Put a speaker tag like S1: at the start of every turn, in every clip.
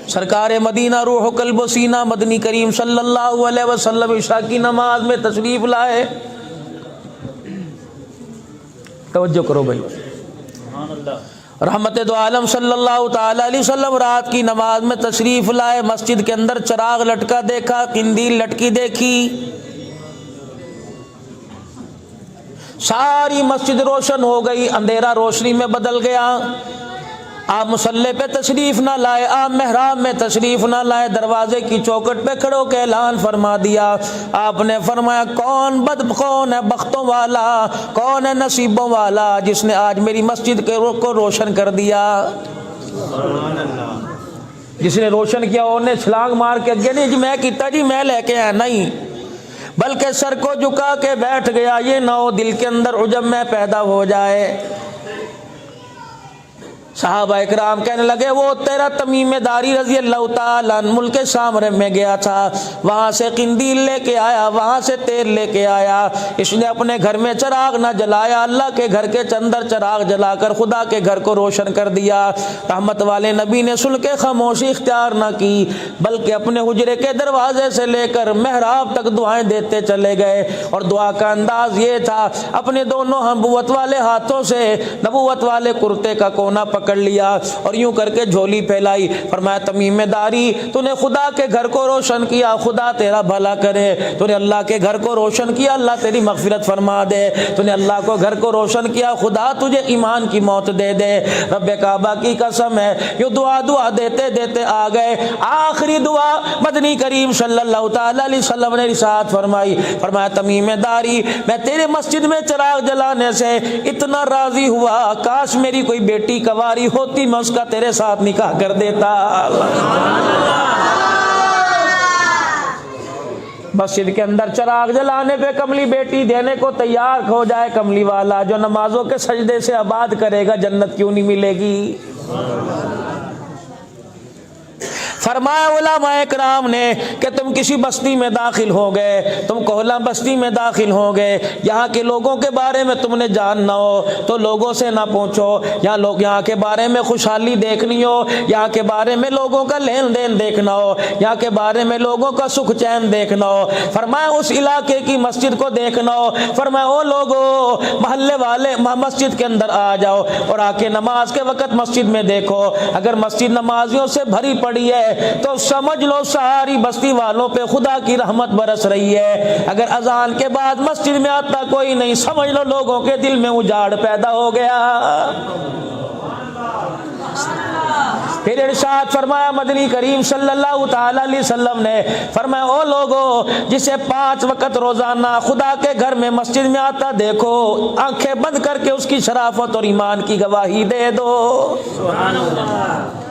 S1: سرکار مدینہ روح و قلب و سینہ مدنی کریم صلی اللہ علیہ وسلم عشاء کی نماز میں تشریف لائے. توجہ کرو بھائی. رحمت دو عالم صلی اللہ تعالی علیہ وسلم رات کی نماز میں تشریف لائے. مسجد کے اندر چراغ لٹکا دیکھا, قندیل لٹکی دیکھی, ساری مسجد روشن ہو گئی, اندھیرا روشنی میں بدل گیا. آپ مصلی پہ تشریف نہ لائے, آپ محراب میں تشریف نہ لائے, دروازے کی چوکٹ پہ کھڑو کے اعلان فرما دیا. آپ نے فرمایا کون ہے بختوں والا, کون ہے نصیبوں والا جس نے آج میری مسجد کو روشن کر دیا. جس نے روشن کیا انہیں چھلانگ مار کے اگے نہیں جی میں کیتا جی میں لے کے آیا, نہیں, بلکہ سر کو جھکا کے بیٹھ گیا. یہ نہ ہو دل کے اندر عجب میں پیدا ہو جائے. صحابہ اکرام کہنے لگے وہ تیرا تمیم داری رضی اللہ تعالیٰ عنہ ملک شام میں گیا تھا, وہاں سے قندیل لے کے آیا, وہاں سے تیل لے کے آیا. اس نے اپنے گھر میں چراغ نہ جلایا, اللہ کے گھر کے اندر چراغ جلا کر خدا کے گھر کو روشن کر دیا. رحمت والے نبی نے سن کے خاموشی اختیار نہ کی, بلکہ اپنے حجرے کے دروازے سے لے کر محراب تک دعائیں دیتے چلے گئے. اور دعا کا انداز یہ تھا, اپنے دونوں نبوت والے ہاتھوں سے نبوت والے کرتے کا کونا پکڑ لیا اور یوں کر کے جھولی پھیلائی. فرمایا تمیم داری تو نے خدا کے گھر کو روشن کیا, خدا تیرا بھلا کرے. تو نے اللہ کے گھر کو روشن کیا, اللہ تیری مغفرت فرما دے. تو نے اللہ کو گھر کو روشن کیا, خدا تجھے ایمان کی موت دے دے. رب کعبہ کی قسم ہے یوں دعا دیتے دیتے آ گئے. آخری دعا مدنی کریم صلی اللہ تعالی علیہ وسلم نے ارشاد فرمائی. فرمایا تمیم داری میں تیرے مسجد میں چراغ جلانے سے اتنا راضی ہوا, کاش میری کوئی بیٹی کواری ہوتی میں اس کا تیرے ساتھ نکاح کر دیتا. مسجد کے اندر چراغ جلانے پہ کملی بیٹی دینے کو تیار ہو جائے کملی والا, جو نمازوں کے سجدے سے آباد کرے گا جنت کیوں نہیں ملے گی. فرمایا علماء اکرام نے کہ تم کسی بستی میں داخل ہو گئے, تم کوہلا بستی میں داخل ہو گئے, یہاں کے لوگوں کے بارے میں تم نے جاننا ہو تو لوگوں سے نہ پوچھو. یہاں کے بارے میں خوشحالی دیکھنی ہو, یہاں کے بارے میں لوگوں کا لین دین دیکھنا ہو, یہاں کے بارے میں لوگوں کا سکھ چین دیکھنا ہو. فرمایا اس علاقے کی مسجد کو دیکھنا ہو. فرمایا او لوگوں محلے والے مسجد کے اندر آ جاؤ اور آ کے نماز کے وقت مسجد میں دیکھو. اگر مسجد نمازیوں سے بھری پڑی ہے تو سمجھ لو ساری بستی والوں پہ خدا کی رحمت برس رہی ہے. اگر اذان کے بعد مسجد میں آتا کوئی نہیں, سمجھ لو لوگوں کے دل میں اجاڑ پیدا ہو گیا. پھر ارشاد فرمایا مدنی کریم صلی اللہ تعالی علیہ وسلم نے, فرمایا او لوگو جسے 5 وقت روزانہ خدا کے گھر میں مسجد میں آتا دیکھو, آنکھیں بند کر کے اس کی شرافت اور ایمان کی گواہی دے دو. سبحان اللہ.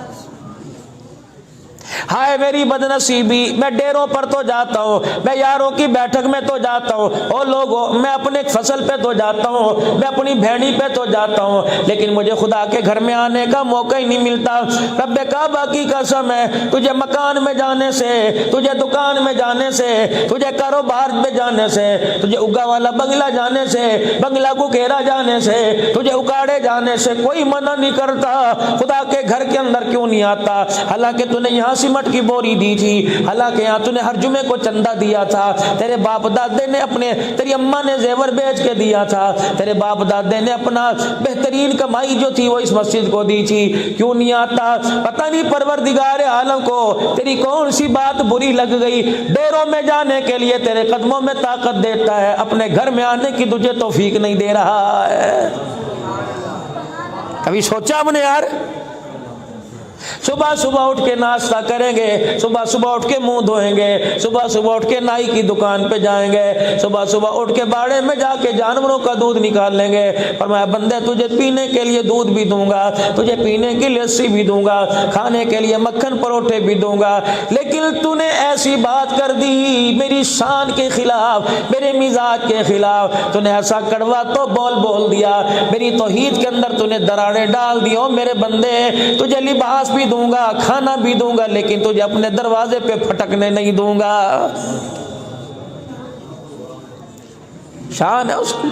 S1: ہائے میری بدنصیبی, میں ڈیروں پر تو جاتا ہوں, میں یاروں کی بیٹھک میں تو جاتا ہوں, او لوگوں میں اپنے فصل پہ تو جاتا ہوں, میں اپنی بھیڑی پہ تو جاتا ہوں, لیکن مجھے خدا کے گھر میں آنے کا موقع ہی نہیں ملتا. رب کعبہ کی قسم ہے تجھے مکان میں جانے سے, تجھے دکان میں جانے سے, تجھے کاروبار میں جانے سے, تجھے اگا والا بنگلہ جانے سے, بنگلہ کو گھیرا جانے سے, تجھے اکاڑے جانے سے کوئی منع نہیں کرتا. خدا کے گھر کے اندر کیوں نہیں آتا؟ حالانکہ تو نے یہاں سیمٹ کی بوری دی تھی, حالانکہ یہاں تو نے ہر جمعے کو چندہ دیا تھا, تیرے باپ دادے نے اپنے, تیری اماں نے زیور بیچ کے دیا تھا, تیرے باپ دادے نے اپنا بہترین کمائی جو تھی وہ اس مسجد کو دی تھی, کیوں نہیں آتا؟ پتہ نہیں پروردگار عالم کو تیری کون سی بات بری لگ گئی, ڈیروں میں جانے کے لیے تیرے قدموں میں طاقت دیتا ہے, اپنے گھر میں آنے کی تجھے توفیق نہیں دے رہا ہے. کبھی سوچا ہم نے یار؟ صبح صبح اٹھ کے ناشتہ کریں گے, صبح صبح اٹھ کے منہ دھوئیں گے, صبح صبح اٹھ کے نائی کی دکان پہ جائیں گے, صبح صبح اٹھ کے باڑے میں جا کے جانوروں کا دودھ نکال لیں گے. فرمایا بندے تجھے پینے کے لیے دودھ بھی دوں گا, تجھے پینے کی لسی بھی دوں گا, کھانے کے لیے مکھن پروٹھے بھی دوں گا, لیکن تو نے ایسی بات کر دی میری شان کے خلاف, میرے مزاج کے خلاف, تو نے ایسا کڑوا تو بول دیا, میری توحید کے اندر تو نے دراڑیں ڈال دی. میرے بندے تجھے لباس بھی دوں گا, کھانا بھی دوں گا, لیکن تجھے اپنے دروازے پہ پھٹکنے نہیں دوں گا. شان ہے اس کی.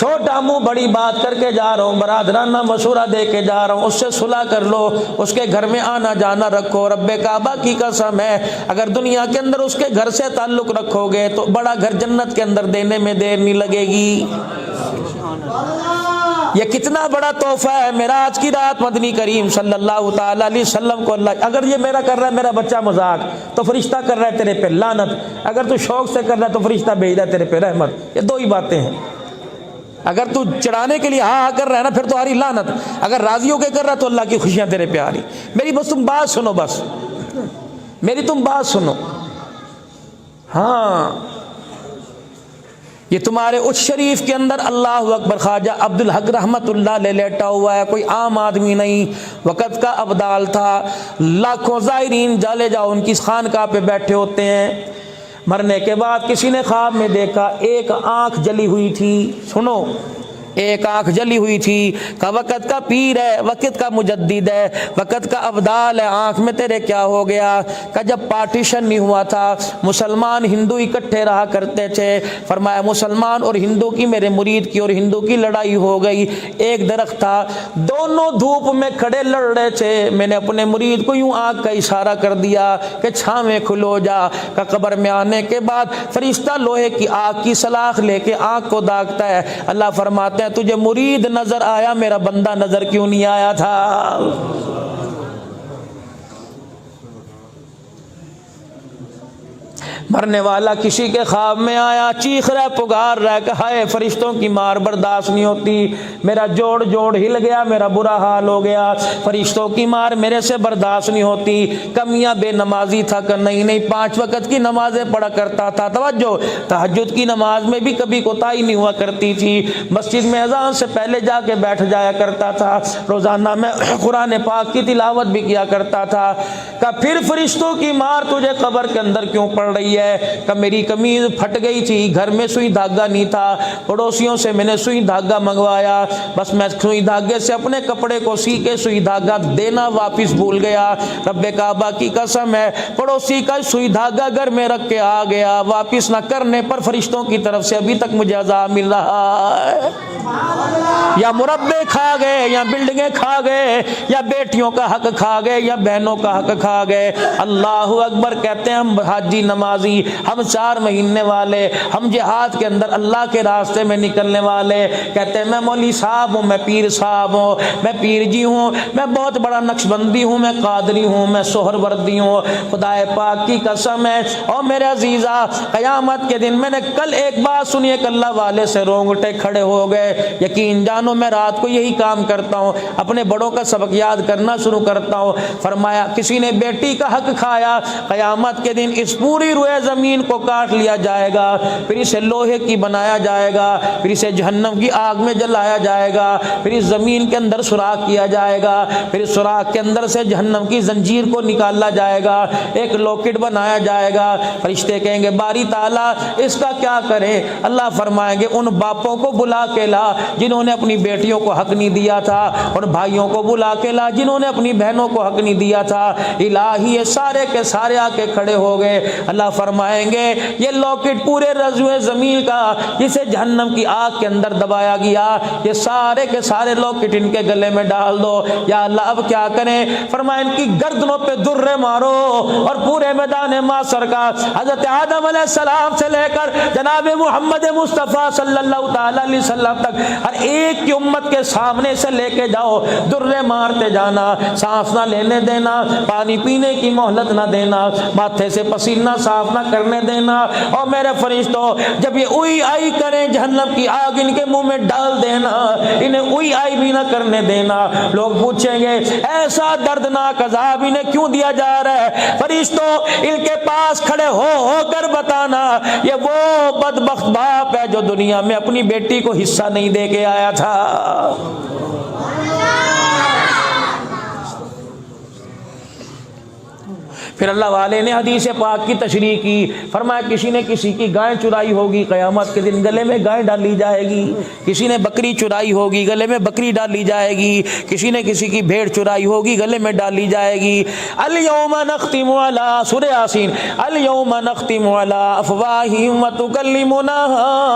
S1: چھوٹا منہ بڑی بات کر کے جا رہا ہوں، برادرانہ مشورہ دے کے جا رہا ہوں، اس سے صلح کر لو، اس کے گھر میں آنا جانا رکھو۔ رب کعبہ کی قسم ہے اگر دنیا کے اندر اس کے گھر سے تعلق رکھو گے تو بڑا گھر جنت کے اندر دینے میں دیر نہیں لگے گی۔ یہ کتنا بڑا تحفہ ہے معراج کی رات مدنی کریم صلی اللہ تعالی علیہ وسلم کو اللہ۔ اگر یہ میرا کر رہا ہے میرا بچہ مذاق تو فرشتہ کر رہا ہے تیرے پہ لعنت، اگر تو شوق سے کر رہا ہے تو فرشتہ بھیج رہا ہے تیرے پہ رحمت۔ یہ دو ہی باتیں ہیں، اگر تو چڑھانے کے لیے ہاں کر رہا ہے نا پھر تو آ رہی لعنت، اگر راضی ہو کے کر رہا ہے تو اللہ کی خوشیاں تیرے پہ آ رہی۔ میری بس تم بات سنو، بس میری تم بات سنو۔ ہاں یہ تمہارے اس شریف کے اندر اللہ اکبر خواجہ عبد الحق رحمت اللہ علیہ لیٹا ہوا ہے، کوئی عام آدمی نہیں، وقت کا ابدال تھا، لاکھوں زائرین جالے جاؤ ان کی خانقاہ پہ بیٹھے ہوتے ہیں۔ مرنے کے بعد کسی نے خواب میں دیکھا ایک آنکھ جلی ہوئی تھی، سنو ایک آنکھ جلی ہوئی تھی، کہ وقت کا پیر ہے، وقت کا مجدد ہے، وقت کا ابدال ہے، آنکھ میں تیرے کیا ہو گیا؟ کہ جب پارٹیشن نہیں ہوا تھا مسلمان ہندو اکٹھے رہا کرتے تھے، فرمایا مسلمان اور ہندو کی، میرے مرید کی اور ہندو کی لڑائی ہو گئی، ایک درخت تھا، دونوں دھوپ میں کھڑے لڑ رہے تھے، میں نے اپنے مرید کو یوں آنکھ کا اشارہ کر دیا کہ چھاں میں کھلو جا، کہ قبر میں آنے کے بعد فرشتہ لوہے کی آگ کی سلاخ لے کے آنکھ کو داغتا ہے، اللہ فرماتے تجھے مرید نظر آیا، میرا بندہ نظر کیوں نہیں آیا تھا؟ مرنے والا کسی کے خواب میں آیا، چیخ رہا پکار رہا کہ ہائے فرشتوں کی مار برداشت نہیں ہوتی، میرا جوڑ ہل گیا، میرا برا حال ہو گیا، فرشتوں کی مار میرے سے برداشت نہیں ہوتی۔ کمیاں بے نمازی تھا کہ نہیں 5 وقت کی نمازیں پڑھا کرتا تھا، توجہ تہجد کی نماز میں بھی کبھی کوتاہی نہیں ہوا کرتی تھی، مسجد میں اذان سے پہلے جا کے بیٹھ جایا کرتا تھا، روزانہ میں قرآن پاک کی تلاوت بھی کیا کرتا تھا، کہ پھر فرشتوں کی مار تجھے قبر کے اندر کیوں پڑ رہی ہے؟ کہ میری قمیض پھٹ گئی تھی، گھر میں سوئی دھاگا نہیں تھا، پڑوسیوں سے میں نے سوئی دھاگا منگوایا، بس میں سوئی دھاگے سے اپنے کپڑے کو سی کے سوئی دھاگا دینا واپس بھول گیا، رب کعبہ کی قسم ہے پڑوسی کا سوئی دھاگا گھر میں رکھ کے آ گیا، واپس نہ کرنے پر فرشتوں کی طرف سے ابھی تک مجھے عذاب مل رہا ہے۔ یا مربے کھا گئے، یا بلڈنگیں کھا گئے، یا بیٹیوں کا حق کھا گئے، یا بہنوں کا حق کھا گئے۔ اللہ اکبر کہتے ہیں ہم حاجی نمازی، ہم 4 مہینے والے، ہم جہاد کے اندر اللہ کے راستے میں نکلنے والے، کہتے ہیں میں مولوی صاحب ہوں، میں پیر صاحب ہوں، میں پیر جی ہوں، میں بہت بڑا نقشبندی ہوں، میں قادری ہوں، میں سہروردی ہوں، خدا پاک کی قسم ہے۔ اور میرے عزیزہ قیامت کے دن میں نے کل ایک بات سنی ہے کہ اللہ والے سے رونگٹے کھڑے ہو گئے، یقین جانو میں رات کو یہی کام کرتا ہوں، اپنے بڑوں کا سبق یاد کرنا شروع کرتا ہوں۔ فرمایا کسی نے بیٹی کا حق کھایا، قیامت کے دن اس پوری روئے زمین کو کاٹ لیا جائے گا، پھر اسے لوہے کی بنایا جائے گا، پھر اسے جہنم کی آگ میں جلایا جائے گا، پھر اس زمین کے اندر سوراخ کیا جائے گا، پھر اس سوراخ کے اندر سے جہنم کی زنجیر کو نکالا جائے گا، ایک لاکٹ بنایا جائے گا، فرشتے کہیں گے باری تعالیٰ اس کا کیا کریں؟ اللہ فرمائیں گے ان باپوں کو بلا کے لا جنہوں نے اپنی بیٹیوں کو حق نہیں دیا تھا، اور بھائیوں کو بلا کے لا جنہوں نے اپنی بہنوں کو حق نہیں دیا تھا۔ الہی یہ سارے کے سارے آ کے کھڑے ہو گئے، اللہ فرمائیں گے یہ لاکٹ پورے رضوے زمین کا جسے جہنم کی آگ کے اندر دبایا گیا، یہ سارے کے سارے لاکٹ ان کے گلے میں ڈال دو، یا اللہ اب کیا کریں؟ فرمائیں ان کی گردنوں پہ درے مارو، اور پورے میدان محشر کا حضرت آدم علیہ السلام سے لے کر جناب محمد مصطفیٰ صلی اللہ تعالی علیہ وسلم تک ہر ایک کی امت کے سامنے سے لے کے جاؤ، درے مارتے جانا، سانس نہ لینے دینا، پانی پینے کی مہلت نہ دینا، ماتھے سے پسینہ صاف نہ کرنے دینا، اور میرے فرشتوں جب یہ اوئی آئی کریں جہنم کی آگ ان کے منہ میں ڈال دینا، انہیں اوئی آئی بھی نہ کرنے دینا۔ لوگ پوچھیں گے ایسا دردناک عذاب انہیں کیوں دیا جا رہا ہے؟ فرشتوں ان کے پاس کھڑے ہو کر بتانا یہ وہ بدبخت باپ ہے جو دنیا میں اپنی بیٹی کو حصہ نہیں دے کے آیا تھا۔ پھر اللہ والے نے حدیث پاک کی تشریح کی، فرمایا کسی نے کسی کی گائے چرائی ہوگی، قیامت کے دن گلے میں گائے ڈالی جائے گی، کسی نے بکری چرائی ہوگی گلے میں بکری ڈالی جائے گی، کسی نے کسی کی بھیڑ چرائی ہوگی گلے میں ڈالی جائے گی۔ الیوم نختم علی، سورہ یاسین، الیوم نختم علی افواہہم وتکلمنا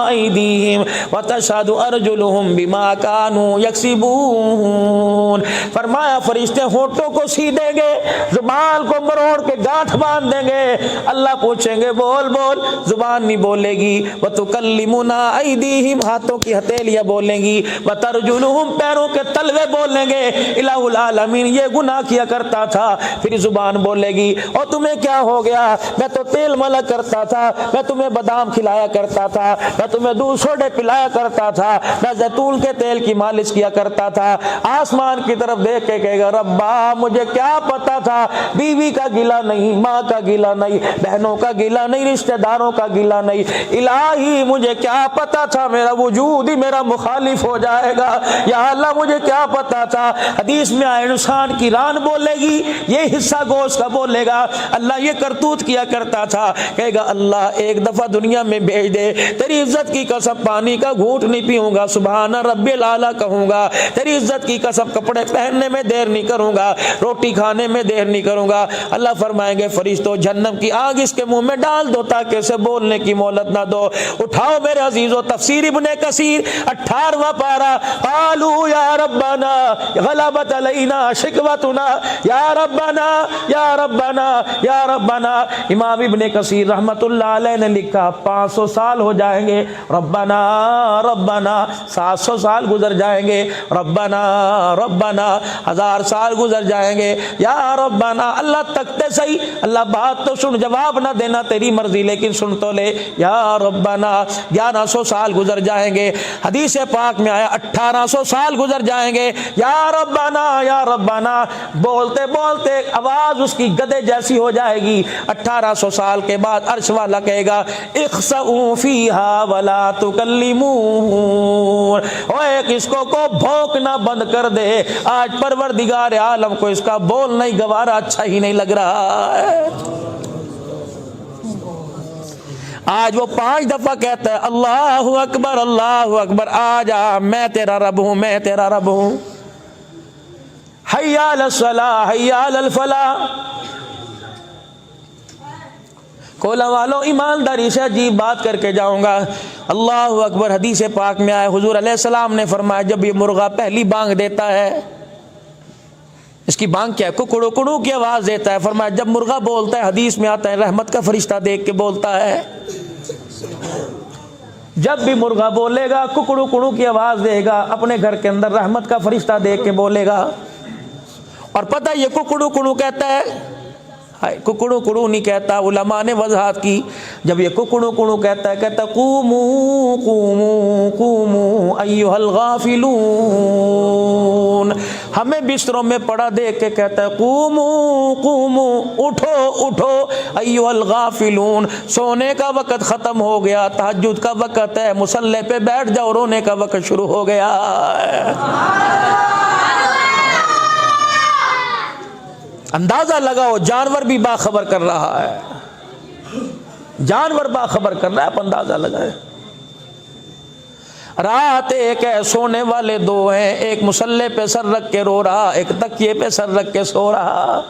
S1: ایدیہم وتشہد ارجلہم بما کانوا یکسبون۔ فرمایا فرشتے ہونٹوں کو سی دیں گے، زبان کو مروڑ کے گانٹھ باندھ دیں گے، اللہ پوچھیں گے بول بول، زبان نہیں بولے گی، وتکلمنا ایدیہم، ہاتھوں کی ہتھیلیاں بولیں گی، وترجلہم، پیروں کے تلوے بولیں گے، الہ العالمین یہ گناہ کیا کرتا تھا، پھر زبان بولے گی اور تمہیں کیا ہو گیا، میں تو تیل ملا کرتا تھا، میں تمہیں بادام کھلایا کرتا تھا، میں تمہیں دودھ سوڈے پلایا کرتا تھا، میں زیتون کے تیل کی مالش کیا کرتا تھا۔ آسمان کی طرف دیکھ کے کہے گا ربا مجھے کیا پتا تھا، بیوی کا گلہ نہیں، ماں کا گلہ نہیں، بہنوں کا گلہ نہیں، رشتہ داروں کا گلہ نہیں، الہی مجھے کیا پتا تھا میرا وجود ہی میرا مخالف ہو جائے گا، یا اللہ مجھے کیا پتا تھا۔ حدیث میں آئے انسان کی ران بولے گی، یہ حصہ گوشت کا بولے گا، اللہ یہ کرتوت کیا کرتا تھا، کہے گا اللہ ایک دفعہ دنیا میں بھیج دے، تیری عزت کی قسم پانی کا گھونٹ نہیں پیوں گا، سبحان رب العالی کہوں گا، تیری عزت کی قسم کپڑے پہننے میں دیر نہیں کروں گا، روٹی کھانے میں دیر نہیں کروں گا۔ اللہ فرمائیں گے فرشتوں جہنم کی آگ اس کے منہ میں ڈال دو تاکہ اسے بولنے کی مہلت نہ دو۔ اٹھاؤ میرے عزیزو تفسیر ابن کثیر 18واں پارہ، قالوا یا ربنا غلبت علینا شکوتنا یا ربنا یا ربنا یا ربنا۔ امام ابن کثیر رحمت اللہ علیہ نے لکھا 500 سال ہو جائیں گے، ربنا ربنا 700 سال گزر جائیں گے، ربنا ربنا 1000 سال گزر جائیں گے، یا ربنا اللہ تکتے صحیح، اللہ بات تو سن، جواب نہ دینا تیری مرضی لیکن سن تو لے، یا ربنا 1100 سال گزر جائیں گے، حدیث پاک میں آیا 1800 سال گزر جائیں گے، یا ربنا بولتے بولتے آواز اس کی گدے جیسی ہو جائے گی۔ 1800 سال کے بعد عرش والا کہے گا اخسؤوا فیہا ولا تکلمون، اوے اس کو بھونکنا بند کر دے، آج پروردگار عالم کو اس کا بولنا ہی گوارا اچھا ہی نہیں لگ رہا ہے۔ آج وہ 5 دفعہ کہتا ہے اللہ اکبر، آجا میں تیرا رب ہوں، میں تیرا رب ہوں، حی علی الصلاۃ حی علی الفلاح۔ کولا والوں ایمانداری سے عجیب بات کر کے جاؤں گا، اللہ اکبر۔ حدیث پاک میں آئے حضور علیہ السلام نے فرمایا جب یہ مرغا پہلی بانگ دیتا ہے، اس کی بانگ کیا ہے، ککڑو کڑو کی آواز دیتا ہے، فرمایا جب مرغا بولتا ہے حدیث میں آتا ہے رحمت کا فرشتہ دیکھ کے بولتا ہے، جب بھی مرغا بولے گا ککڑو کڑو کی آواز دے گا، اپنے گھر کے اندر رحمت کا فرشتہ دیکھ کے بولے گا۔ اور پتہ یہ ککڑو کڑو کہتا ہے، ککڑو کڑو نہیں کہتا، علماء نے وضاحت کی، جب یہ ککڑو کڑو کہتا ہے کہتا قومو قومو قومو ایھا الغافلون، ہمیں بستروں میں پڑا دیکھ کے کہتا ہے قومو قومو، اٹھو اٹھو، ایھا الغافلون، سونے کا وقت ختم ہو گیا، تہجد کا وقت ہے، مصلی پہ بیٹھ جاؤ، رونے کا وقت شروع ہو گیا ہے۔ اندازہ لگاؤ جانور بھی باخبر کر رہا ہے، جانور باخبر کر رہا ہے، آپ اندازہ لگائے۔ رات ایک ہے، سونے والے 2 ہیں، ایک مصلی پہ سر رکھ کے رو رہا، ایک تکیے پہ سر رکھ کے سو رہا۔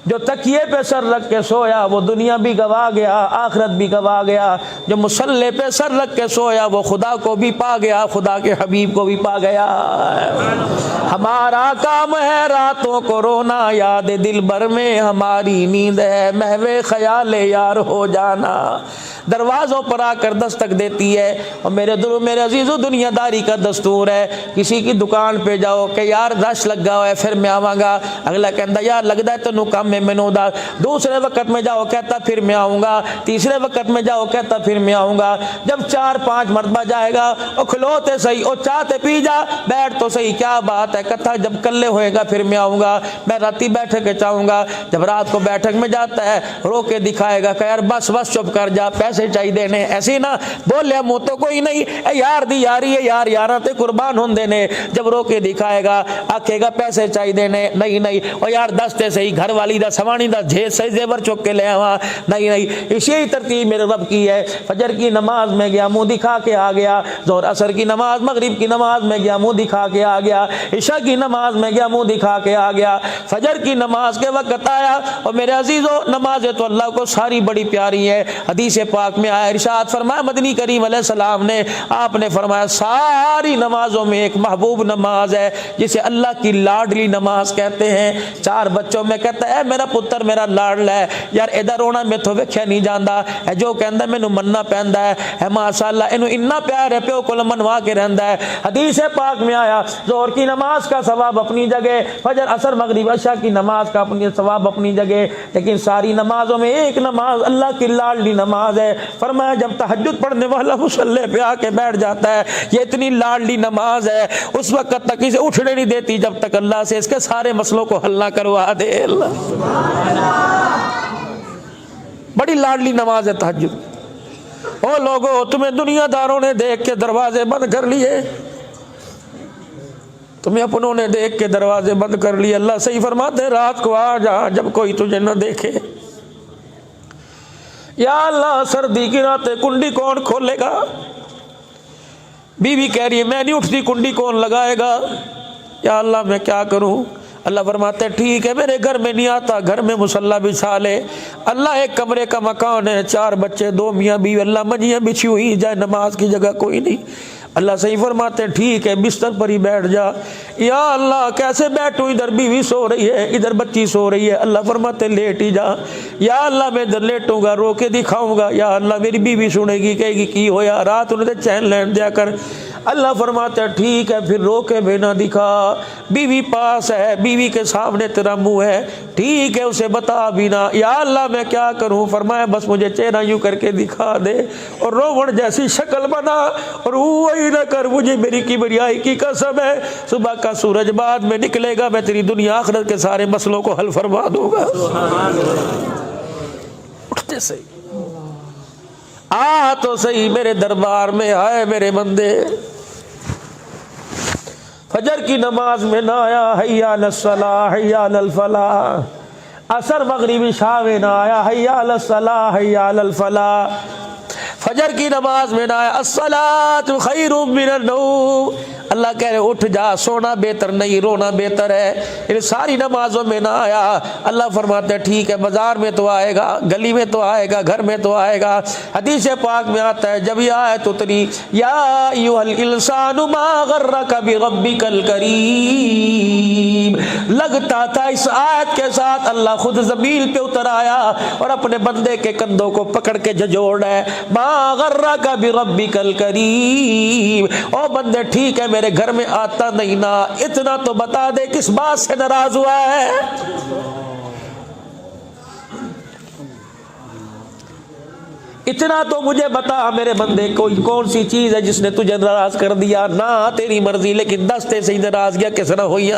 S1: جو تکیے پہ سر رکھ کے سویا وہ دنیا بھی گوا گیا، آخرت بھی گوا گیا، جو مصلی پہ سر رکھ کے سویا وہ خدا کو بھی پا گیا، خدا کے حبیب کو بھی پا گیا۔ ہمارا کام ہے راتوں کو رونا، یاد دل بھر میں ہماری نیند ہے، محو خیال یار ہو جانا، دروازوں پر آ کر دستک دیتی ہے۔ اور میرے عزیزو دنیا داری کا دستور ہے، کسی کی دکان پہ جاؤ کہ یار رش لگا ہوا ہے پھر میں آواں گا، اگلا کہندا یار لگدا ہے تینوں کام میں مینوں دا، دوسرے وقت میں جاؤ کہتا پھر میں آؤں گا، تیسرے وقت میں جاؤ کہتا پھر میں آؤں گا، جب 4-5 مرتبہ جائے گا او کھلوتے صحیح، او چاہتے پی جا، بیٹھ تو صحیح، کیا بات ہے، کہتا جب کلے ہوئے گا پھر میں آؤں گا، میں راتی بیٹھک کے چاہوں گا، جب رات کو بیٹھک میں جاتا ہے رو کے دکھائے گا کہ یار بس بس چپ کر جا، پیسے پیسے چاہیے دینے ایسے نہ بولیا منہ تو کوئی نہیں اے یار دی یاری ہے یار یاراں تے قربان ہوندے نے جب رو کے دکھائے گا آکھے گا پیسے چاہیے دینے نہیں نہیں او یار دستے صحیح گھر والی دا سوانی دا جھیز صحیح زیور چک کے لے آواں نہیں نہیں اسی ترتیب میرے رب کی ہے فجر کی نماز میں گیا منہ دکھا کے آ گیا ظہر عصر کی نماز مغرب کی نماز میں گیا منہ دکھا کے آ گیا عشاء کی نماز میں گیا منہ دکھا کے آ گیا فجر کی نماز کے وقت آیا اور میرے عزیزو نمازیں تو اللہ کو ساری بڑی پیاری ہے حدیث پاک میں آیا ارشاد فرمایا مدنی کریم علیہ السلام نے آپ نے فرمایا ساری نمازوں میں ایک محبوب نماز ہے جسے اللہ کی لاڈلی نماز کہتے ہیں چار بچوں میں کہتا ہے اے میرا پتر میرا لاڈلا ہے یار ادھر رونا میں تو ویکھیا نہیں جاندا ہے جو کہندا مینوں مننا پیندا ہے ماشاءاللہ اینو اتنا پیار ہے پیو کول منوا کے رہندا ہے حدیث پاک میں آیا ظہر کی نماز کا ثواب اپنی جگہ فجر عصر مغرب عشاء کی نماز کا اپنی ثواب اپنی جگہ لیکن ساری نمازوں میں ایک نماز اللہ کی لاڈلی نماز ہے فرمایا جب تہجد پڑھنے والا مصلی پہ آ کے بیٹھ جاتا ہے یہ اتنی لاڈلی نماز ہے اس وقت تک اسے اٹھنے نہیں دیتی جب تک اللہ سے اس کے سارے مسئلوں کو حل نہ کروا دے بڑی لاڈلی نماز ہے تہجد او لوگو تمہیں دنیا داروں نے دیکھ کے دروازے بند کر لیے تمہیں اپنوں نے دیکھ کے دروازے بند کر لیے اللہ صحیح فرماتے رات کو آ جا جب کوئی تجھے نہ دیکھے یا اللہ سردی کی راتیں کنڈی کون کھولے گا بیوی کہہ رہی ہے میں نہیں اٹھتی کنڈی کون لگائے گا یا اللہ میں کیا کروں اللہ فرماتے ٹھیک ہے میرے گھر میں نہیں آتا گھر میں مصلی بچھا لے اللہ ایک کمرے کا مکان ہے 4 بچے 2 میاں بیوی اللہ منجیاں بچھی ہوئی جائے نماز کی جگہ کوئی نہیں اللہ صحیح فرماتے ٹھیک ہے بستر پر ہی بیٹھ جا یا اللہ کیسے بیٹھوں ادھر بیوی سو رہی ہے ادھر بچی سو رہی ہے اللہ فرماتے لیٹ ہی جا یا اللہ میں ادھر لیٹوں گا رو کے دکھاؤں گا یا اللہ میری بیوی سنے گی کہے گی کی ہویا رات انہیں چین لین دیا کر اللہ فرماتا ہے ٹھیک ہے پھر رو کے بھی نہ دکھا بیوی پاس ہے بیوی کے سامنے تیرا منہ ہے ٹھیک ہے اسے بتا بھی نہ یا اللہ میں کیا کروں فرمایا بس مجھے چہرہ یوں کر کے دکھا دے اور روڑ جیسی شکل بنا اور وہی نہ کر مجھے میری کبریائی کی قسم ہے صبح کا سورج بعد میں نکلے گا میں تیری دنیا آخرت کے سارے مسئلوں کو حل فرما دوں گا اٹھتے صحیح تو صحیح میرے دربار میں آئے میرے بندے فجر کی نماز میں نہ آیا حیا علی الصلاح حیا علی الفلاح عصر مغربی عشاء میں نہ آیا حیا علی الصلاح حیا علی الفلاح فجر کی نماز میں نہ آیا الصلاۃ خیر من النوم اللہ کہہ رہے اٹھ جا سونا بہتر نہیں رونا بہتر ہے ان ساری نمازوں میں نہ آیا اللہ فرماتے ٹھیک ہے بازار میں تو آئے گا گلی میں تو آئے گا گھر میں تو آئے گا حدیث پاک میں آتا ہے جب یہ آیت اتری یا ایھا الانسان ما غرک بربک الکریم لگتا تھا اس آیت کے ساتھ اللہ خود زمین پہ اتر آیا اور اپنے بندے کے کندھوں کو پکڑ کے جھجوڑ ہے ما غرک بربک الکریم او بندے ٹھیک ہے میرے گھر میں آتا نہیں نا اتنا تو بتا دے کس بات سے ناراض ہوا ہے اتنا تو مجھے بتا میرے بندے کوئی کون سی چیز ہے جس نے تجھے ناراض کر دیا نہ تیری مرضی لیکن دستے سے ہی ناراض گیا کس نہ ہوئی